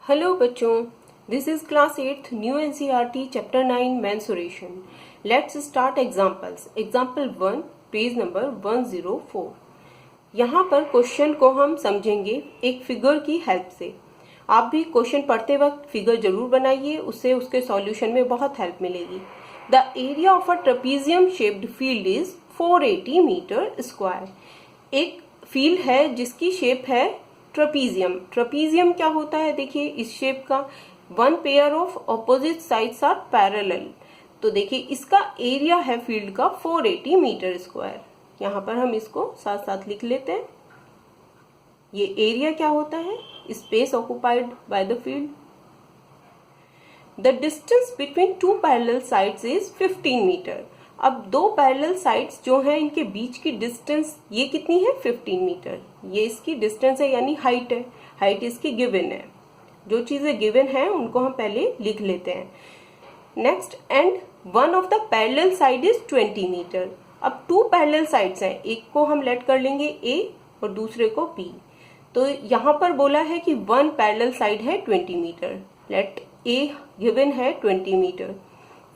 Hello बच्चों, this is class 8 new NCERT chapter 9 mensuration. Let's start examples. Example 1 page number 104। यहाँ पर question को हम समझेंगे एक फिगर की हेल्प से। आप भी क्वेश्चन पढ़ते वक्त फिगर जरूर बनाइए, उससे उसके सॉल्यूशन में बहुत हेल्प मिलेगी। The area of a trapezium shaped field is 480 metre square. एक फील्ड है जिसकी शेप है ट्रेपीजियम। ट्रेपीजियम क्या होता है? देखिए इस शेप का one pair of opposite sides are parallel. तो देखिए इसका एरिया है फील्ड का 480 मीटर स्क्वायर। यहाँ पर हम इसको साथ साथ लिख लेते हैं। ये एरिया क्या होता है? Space occupied by the field. The distance between two parallel sides is 15 metre. अब दो पैरेलल साइड्स जो हैं इनके बीच की डिस्टेंस ये कितनी है? 15 मीटर। ये इसकी डिस्टेंस है यानी हाइट है। हाइट इसकी गिवन है। जो चीजें गिवन है उनको हम पहले लिख लेते हैं। Next, and one of the parallel side is 20 metre. अब टू पैरेलल साइड्स हैं, एक को हम लेट कर लेंगे ए और दूसरे को बी। तो यहाँ पर बोला है कि वन पैरेलल साइड है 20 मीटर। लेट ए गिवन है 20 metre.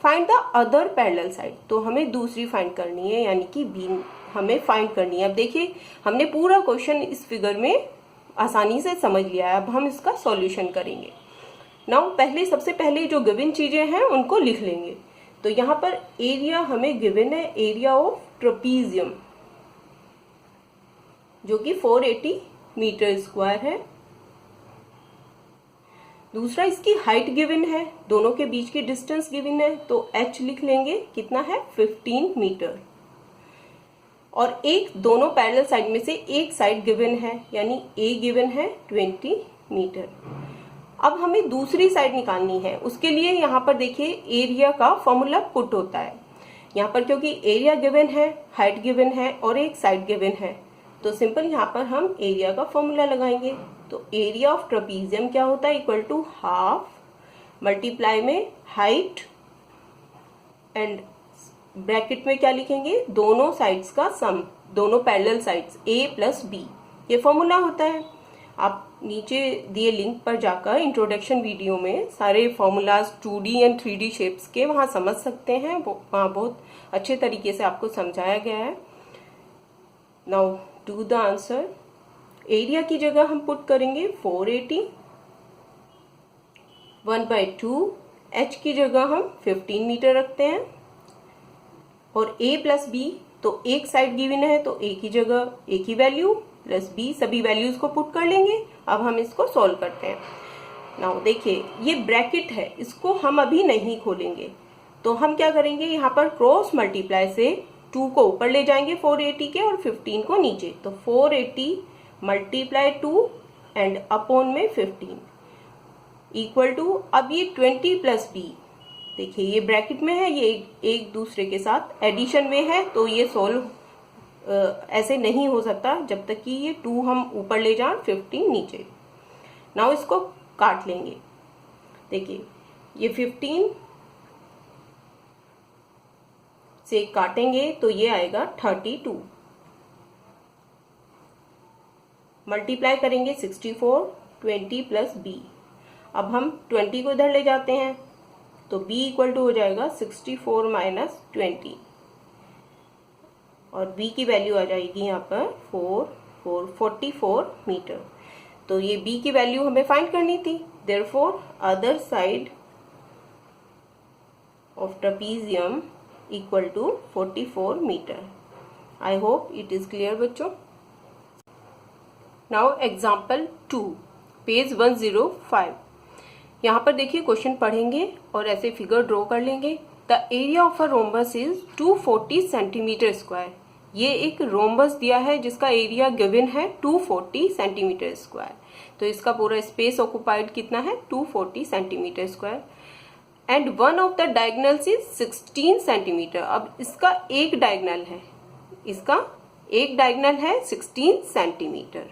Find the other parallel side. तो हमें दूसरी फाइंड करनी है यानी कि बी हमें फाइंड करनी है। अब देखिए हमने पूरा क्वेश्चन इस फिगर में आसानी से समझ लिया है। अब हम इसका सॉल्यूशन करेंगे। नाउ सबसे पहले जो गिवन चीजें हैं उनको लिख लेंगे। तो यहाँ पर एरिया हमें गिवन है, एरिया ऑफ ट्रेपीजियम, जो कि 480 मीटर स्क्वायर है। दूसरा इसकी हाइट गिवन है, दोनों के बीच की डिस्टेंस गिवन है, तो h लिख लेंगे। कितना है? 15 मीटर। और एक दोनों पैरेलल साइड में से एक साइड गिवन है यानी a गिवन है 20 मीटर। अब हमें दूसरी साइड निकालनी है। उसके लिए यहाँ पर देखिए एरिया का फॉर्मूला पुट होता है। यहाँ पर क्योंकि एरिया गिवन है, हाइट गिवन है और एक साइड गिवन है, तो सिंपल यहाँ पर हम एरिया का फॉर्मूला लगाएंगे। तो एरिया ऑफ ट्रेपीजियम क्या होता है? इक्वल टू हाफ मल्टीप्लाई में हाइट एंड ब्रैकेट में क्या लिखेंगे? दोनों साइड्स का सम, दोनों parallel sides a plus B. ये फॉर्मूला होता है। आप नीचे दिए लिंक पर जाकर इंट्रोडक्शन वीडियो में सारे formulas 2D and 3D shapes के वहां समझ सकते हैं। वहां बहुत अच्छे तरीके से आपको समझाया गया है। Now do the answer. Area की जगह हम पुट करेंगे 480, 1/2। h की जगह हम 15 मीटर रखते हैं। और a प्लस b, तो एक साइड गिवन है तो a की जगह a की वैल्यू प्लस b, सभी वैल्यूज को पुट कर लेंगे। अब हम इसको सॉल्व करते हैं। नाउ देखिए ये ब्रैकेट है, इसको हम अभी नहीं खोलेंगे। तो हम क्या करेंगे? यहाँ पर क्रॉस मल्टीप्लाई से 2 को ऊपर ले जाएंगे 480 के और 15 को नीचे। तो 480 मल्टीप्लाई 2 एंड अपॉन में 15 इक्वल टू, अब ये 20 प्लस बी, देखिए ये ब्रैकेट में है, ये एक दूसरे के साथ एडिशन में है, तो ये सोल्व ऐसे नहीं हो सकता जब तक कि ये 2 हम ऊपर ले जाएं 15 नीचे। नाउ इसको काट लेंगे। देखिए ये 15 से काटेंगे तो ये आएगा 32। मल्टीप्लाई करेंगे 64, 20 प्लस बी। अब हम 20 को इधर ले जाते हैं तो b इक्वल टू हो जाएगा 64 माइनस 20 और b की वैल्यू आ जाएगी यहाँ पर 44 मीटर। तो ये b की वैल्यू हमें फाइंड करनी थी। Therefore other side of trapezium equal to 44 metre. I hope it is clear बच्चों। Now example 2 page 105। यहाँ पर देखिए क्वेश्चन पढ़ेंगे और ऐसे फिगर ड्रॉ कर लेंगे। The area of a rhombus is 240 centimetre square. ये एक रोम्बस दिया है जिसका एरिया गिवन है 240 सेंटीमीटर स्क्वायर। तो इसका पूरा स्पेस ऑक्युपाइड कितना है? 240 centimetre square. And one of the diagonals is 16 centimetre. अब इसका एक डायगोनल है, इसका एक डायगोनल है 16 सेंटीमीटर।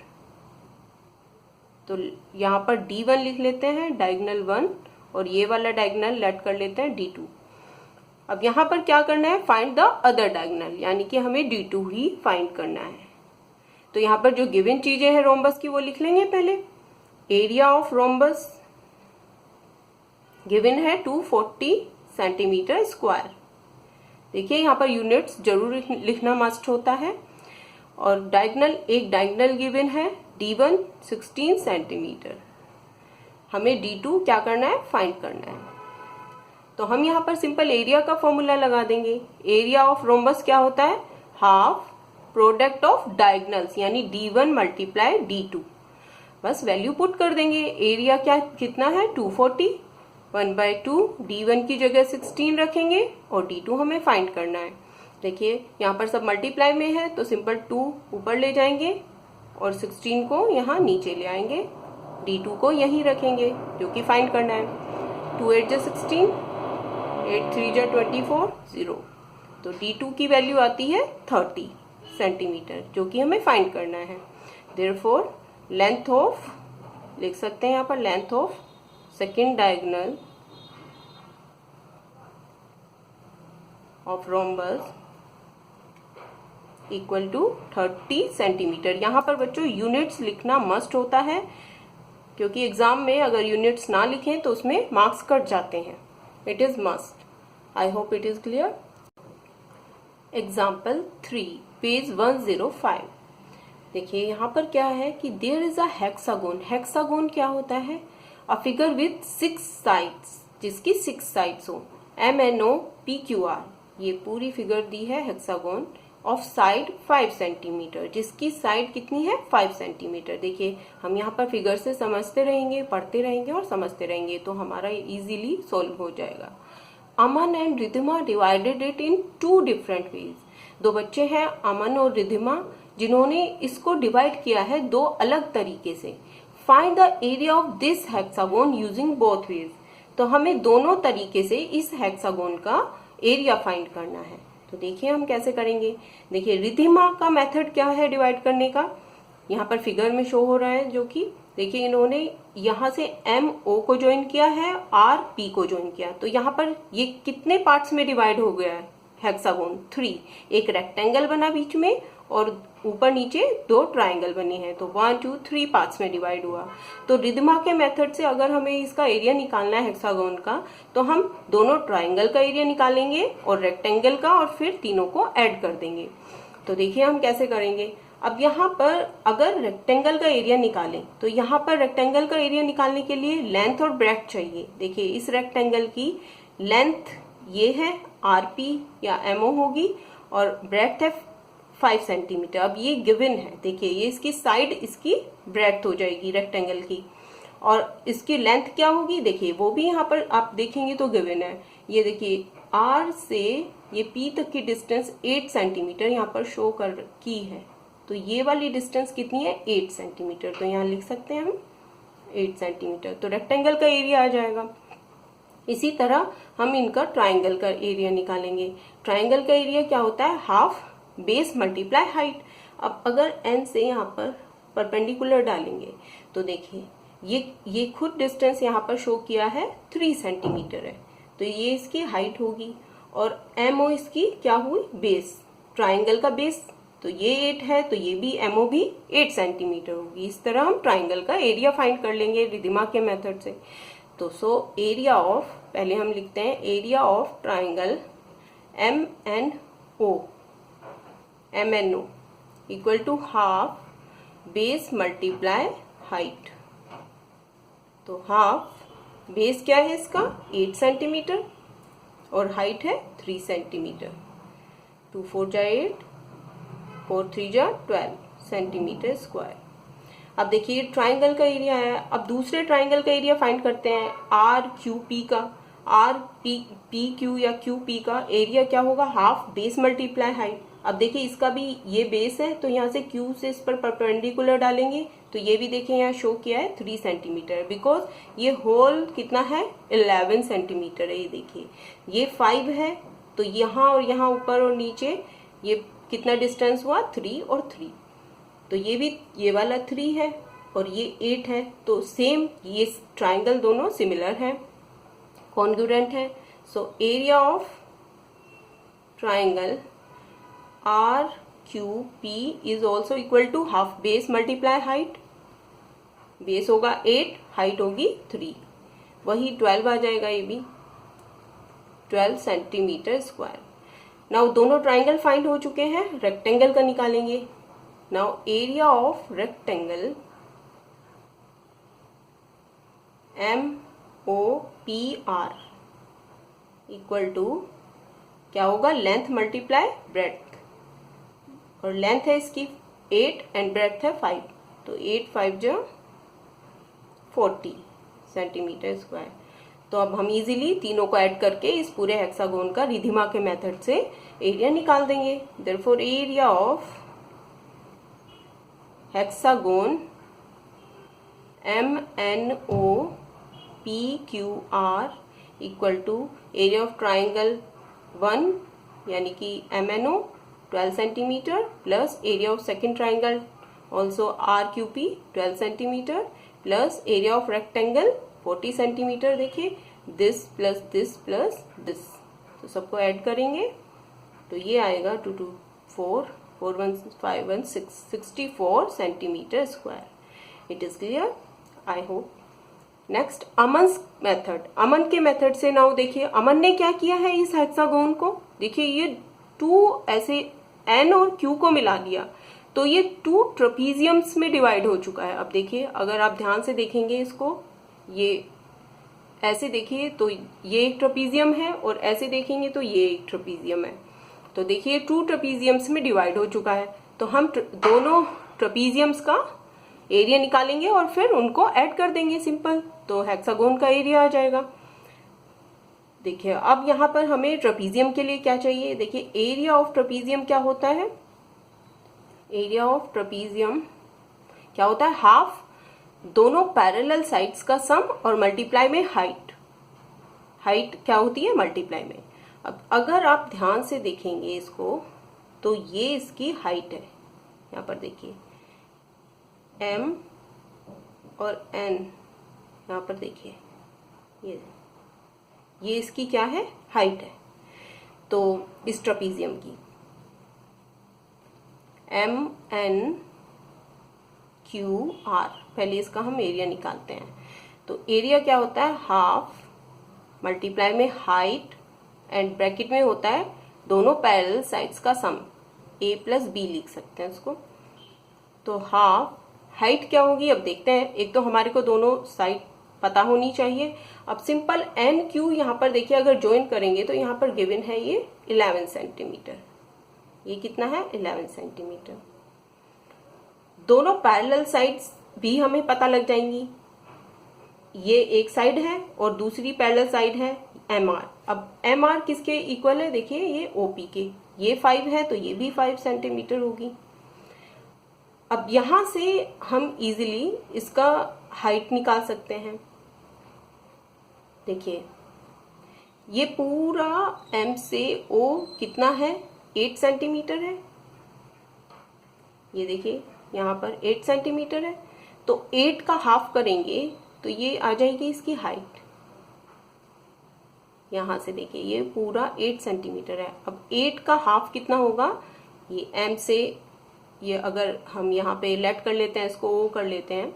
तो यहाँ पर D1 लिख लेते हैं, डायगोनल 1, और ये वाला डायगोनल लेट कर लेते हैं D2। अब यहाँ पर क्या करना है? फाइंड द अदर डायगोनल, यानी कि हमें D2 ही फाइंड करना है। तो यहाँ पर जो गिवन चीजें हैं रोम्बस की वो लिख लेंगे पहले। एरिया ऑफ रोम्बस गिवन है 240 सेंटीमीटर स्क्वायर। देखिए यहाँ पर यूनिट्स जरूर लिखना मस्ट होता है। और एक डायगोनल गिवन है D1 16 सेंटीमीटर। हमें D2 क्या करना है, फाइंड करना है। तो हम यहाँ पर सिंपल एरिया का फॉर्मूला लगा देंगे। एरिया ऑफ रोम्बस क्या होता है, हाफ प्रोडक्ट ऑफ डायगोनल्स, यानी D1 मल्टीप्लाई D2। बस वैल्यू पुट कर देंगे। एरिया कितना है 240, 1/2, D1 की जगह 16 रखेंगे और D2 हमें फाइंड करना है। देखिए यहाँ पर सब मल्टीप्लाई में है तो सिंपल 2 ऊपर ले जाएंगे और 16 को यहाँ नीचे ले आएंगे, D2 को यहीं रखेंगे जो कि फाइंड करना है। 2 8 16, 8 3 24, 0। तो D2 की वैल्यू आती है 30 सेंटीमीटर, जो कि हमें फाइंड करना है। देयरफॉर लेंथ ऑफ, लिख सकते हैं यहाँ पर, length of second diagonal of rhombus equal to 30 centimetre. यहाँ पर बच्चों यूनिट्स लिखना मस्ट होता है, क्योंकि एग्जाम में अगर यूनिट्स ना लिखें तो उसमें मार्क्स कट जाते हैं। It is must. I hope it is clear. Example 3, page 105। देखिए यहाँ पर क्या है कि there is a hexagon. Hexagon क्या होता है, अ फिगर विथ 6 साइड्स, जिसकी 6 साइड्स हो। MNO PQR, ये पूरी फिगर दी है हेक्सागोन ऑफ साइड 5 सेंटीमीटर, जिसकी साइड कितनी है 5 सेंटीमीटर। देखिए हम यहाँ पर फिगर से समझते रहेंगे, पढ़ते रहेंगे और समझते रहेंगे तो हमारा इजीली सॉल्व हो जाएगा। Aman and Ridhima divided it in 2 different ways. 2 बच्चे हैं अमन और रिधिमा, जिन्होंने इसको डिवाइड किया है 2 अलग तरीके से। Find the area of this hexagon using both ways. तो हमें दोनों तरीके से इस हेक्सागोन का एरिया फाइंड करना है। तो देखिए हम कैसे करेंगे। देखिए रिधिमा का मेथड क्या है डिवाइड करने का, यहाँ पर फिगर में शो हो रहा है, जो कि देखिए इन्होंने यहाँ से MO को ज्वाइन किया है, RP को ज्वाइन किया। तो यहाँ पर ये कितने पार्ट्स में डिवाइड हो गया है हेक्सागोन, 3। एक रेक्टेंगल बना बीच में और ऊपर नीचे 2 ट्राइंगल बने हैं, तो 1 2 3 पार्ट्स में डिवाइड हुआ। तो रिधिमा के मेथड से अगर हमें इसका एरिया निकालना है हेक्सागोन का, तो हम दोनों ट्राइंगल का एरिया निकालेंगे और रेक्टेंगल का, और फिर तीनों को ऐड कर देंगे। तो देखिए हम कैसे करेंगे। अब यहाँ पर अगर रेक्टेंगल का एरिया निकालें तो यहाँ पर रेक्टेंगल का एरिया निकालने के लिए लेंथ और ब्रेड्थ चाहिए। देखिए इस रेक्टेंगल की लेंथ ये है RP या MO होगी, और ब्रेड्थ है 5 सेंटीमीटर। अब ये गिवन है, देखिए ये इसकी साइड, इसकी ब्रेड्थ हो जाएगी रेक्टेंगल की, और इसकी लेंथ क्या होगी, देखिए वो भी यहाँ पर आप देखेंगे तो गिवन है। ये देखिए R से ये P तक की डिस्टेंस 8 सेंटीमीटर यहाँ पर शो की है। तो ये वाली डिस्टेंस कितनी है 8 सेंटीमीटर। तो यहाँ लिख सकते हैं हम 8 सेंटीमीटर। तो रेक्टेंगल का एरिया आ जाएगा। इसी तरह हम इनका ट्राइंगल का एरिया निकालेंगे। ट्राइंगल का एरिया क्या होता है, हाफ बेस मल्टीप्लाई हाइट। अब अगर n से यहाँ पर परपेंडिकुलर डालेंगे तो देखिए ये खुद डिस्टेंस यहाँ पर शो किया है 3 सेंटीमीटर है, तो ये इसकी हाइट होगी, और MO इसकी क्या हुई, बेस, ट्राइंगल का बेस। तो ये 8 है तो ये भी MO भी 8 सेंटीमीटर होगी। इस तरह हम ट्राइंगल का एरिया फाइंड कर लेंगे रिधिमा के मेथड से। तो एरिया ऑफ, पहले हम लिखते हैं area of triangle MNO equal to half base multiply height. तो हाफ बेस क्या है इसका 8 सेंटीमीटर और हाइट है 3 सेंटीमीटर। 2 4 जा 8, 4 3 जा 12 सेंटीमीटर स्क्वायर। अब देखिए ट्राइंगल का एरिया है। अब दूसरे ट्राइंगल का एरिया फाइंड करते हैं RQP का। RPQ या QP का एरिया क्या होगा, हाफ बेस मल्टीप्लाई हाइट। अब देखिए इसका भी ये बेस है, तो यहाँ से Q से इस पर परपेंडिकुलर डालेंगे तो ये भी देखिए यहाँ शो किया है 3 सेंटीमीटर, बिकॉज ये होल कितना है 11 सेंटीमीटर है। ये देखिए ये 5 है, तो यहाँ और यहाँ ऊपर और नीचे ये कितना डिस्टेंस हुआ 3 और 3। तो ये भी ये वाला 3 है और ये 8 है, तो सेम ये ट्राइंगल दोनों सिमिलर है, कॉन्ग्रुएंट है। So area of triangle RQP is also equal to half base multiply height. Base होगा 8, हाइट होगी 3। वही 12 आ जाएगा, ये भी 12 सेंटीमीटर स्क्वायर। नाउ दोनों ट्राइंगल फाइंड हो चुके हैं, रेक्टेंगल का निकालेंगे। Now area of rectangle MOPR equal to क्या होगा, लेंथ मल्टीप्लाई ब्रेड्थ, और लेंथ है इसकी 8 एंड ब्रेड्थ है 5, तो 8 5 जो 40 सेंटीमीटर स्क्वायर। तो अब हम इजीली तीनों को ऐड करके इस पूरे हेक्सागोन का रिधिमा के मेथड से एरिया निकाल देंगे। Therefore area of hexagon MNOPQR equal to area of triangle 1 यानी कि MNO 12 centimetre plus area of second triangle also RQP 12 centimetre plus area of rectangle 40 centimetre. देखिए this plus this plus this, तो सबको add करेंगे तो ये आएगा 2 2 4 4 1 5 1 6 64 centimetre square. It is clear, I hope. Next Aman method. Aman के मेथड से now देखिए अमन ने क्या किया है इस हेक्सागोन को, देखिए ये 2 ऐसे N और Q को मिला दिया तो ये 2 ट्रेपीजियम्स में डिवाइड हो चुका है। अब देखिए अगर आप ध्यान से देखेंगे इसको, ये ऐसे देखिए तो ये एक ट्रेपीजियम है और ऐसे देखेंगे तो ये एक ट्रेपीजियम है। तो देखिए 2 ट्रेपीजियम्स में डिवाइड हो चुका है, तो हम दोनों ट्रेपीजियम्स का एरिया निकालेंगे और फिर उनको ऐड कर देंगे, सिंपल, तो हेक्सागोन का एरिया आ जाएगा। देखिए अब यहाँ पर हमें ट्रेपीजियम के लिए क्या चाहिए, देखिए एरिया ऑफ ट्रेपीजियम क्या होता है, एरिया ऑफ ट्रेपीजियम क्या होता है, हाफ दोनों पैरेलल साइड्स का सम और मल्टीप्लाई में हाइट। हाइट क्या होती है, मल्टीप्लाई में। अब अगर आप ध्यान से देखेंगे इसको तो ये इसकी हाइट है, यहाँ पर देखिए M और N, यहाँ पर देखिए ये इसकी क्या है, हाइट है। तो इस ट्रेपीजियम की MNQR, पहले इसका हम एरिया निकालते हैं। तो एरिया क्या होता है, हाफ मल्टीप्लाई में हाइट एंड ब्रैकेट में होता है दोनों पैरेलल साइड्स का सम, A प्लस B लिख सकते हैं इसको। तो हाफ हाइट क्या होगी, अब देखते हैं। एक तो हमारे को दोनों साइड पता होनी चाहिए। अब सिंपल NQ यहाँ पर देखिए अगर ज्वाइन करेंगे तो यहाँ पर गिवन है ये 11 सेंटीमीटर, ये कितना है 11 सेंटीमीटर। दोनों पैरेलल साइड्स भी हमें पता लग जाएंगी, ये एक साइड है और दूसरी पैरेलल साइड है MR। अब MR किसके इक्वल है, देखिए ये OP के, ये 5 है तो ये भी 5 सेंटीमीटर होगी। अब यहां से हम इजीली इसका हाइट निकाल सकते हैं। देखिए ये पूरा M से O कितना है, 8 सेंटीमीटर है। ये देखिए यहाँ पर 8 सेंटीमीटर है, तो 8 का हाफ करेंगे तो ये आ जाएगी इसकी हाइट। यहाँ से देखिए ये पूरा 8 सेंटीमीटर है। अब 8 का हाफ कितना होगा, ये M से ये अगर हम यहाँ पे लेट कर लेते हैं, इसको O कर लेते हैं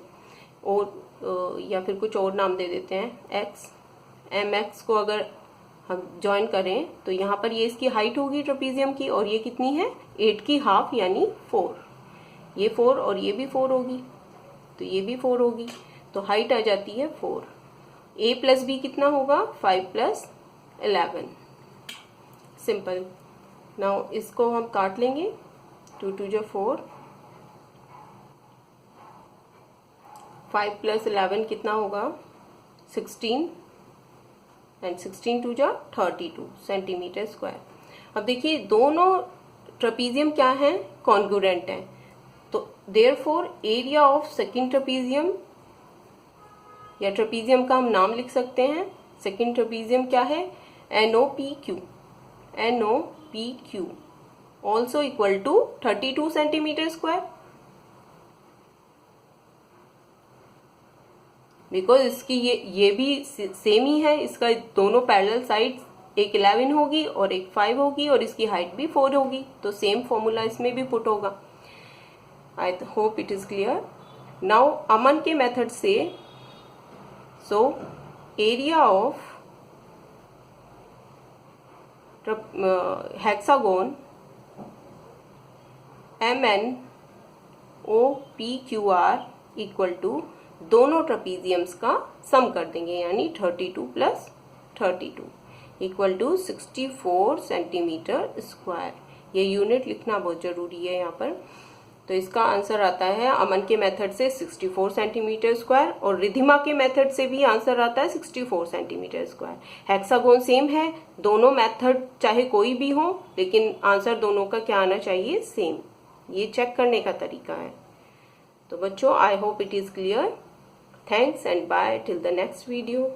और या फिर कुछ और नाम दे देते हैं X, MX को अगर हम ज्वाइन करें तो यहाँ पर ये इसकी हाइट होगी ट्रेपीजियम की, और ये कितनी है 8 की हाफ यानी 4, ये 4 और ये भी 4 होगी, तो ये भी 4 होगी, तो हाइट आ जाती है 4। A प्लस B कितना होगा, 5 प्लस 11, सिंपल। नाउ इसको हम काट लेंगे, 2 2 जो 4, 5 प्लस 11 कितना होगा 16, एंड 16 2 जो 32 सेंटीमीटर स्क्वायर। अब देखिए दोनों ट्रेपीजियम क्या है, कॉन्ग्रुएंट है, तो therefore area of second trapezium, या ट्रेपीजियम का हम नाम लिख सकते हैं, सेकंड ट्रेपीजियम क्या है NOPQ, NOPQ also equal to 32 centimetre square, because इसकी ये भी सेम ही है, इसका दोनों पैरेलल साइड्स एक 11 होगी और एक 5 होगी और इसकी हाइट भी 4 होगी, तो सेम फॉर्मूला इसमें भी पुट होगा। I hope it is clear. Now Aman के मेथड से, so area of hexagon MNOPQR equal to दोनों ट्रपीजियम्स का सम कर देंगे, यानी 32 plus 32 equal to 64 centimetre square. ये यूनिट लिखना बहुत जरूरी है यहाँ पर। तो इसका आंसर आता है अमन के मेथड से 64 सेंटीमीटर स्क्वायर, और रिधिमा के मेथड से भी आंसर आता है 64 सेंटीमीटर स्क्वायर। हेक्सागोन सेम है, दोनों मेथड चाहे कोई भी हो, लेकिन आंसर दोनों का क्या आना चाहिए, सेम। ये चेक करने का तरीका है। तो बच्चों, I hope it is clear. Thanks and bye till the next video.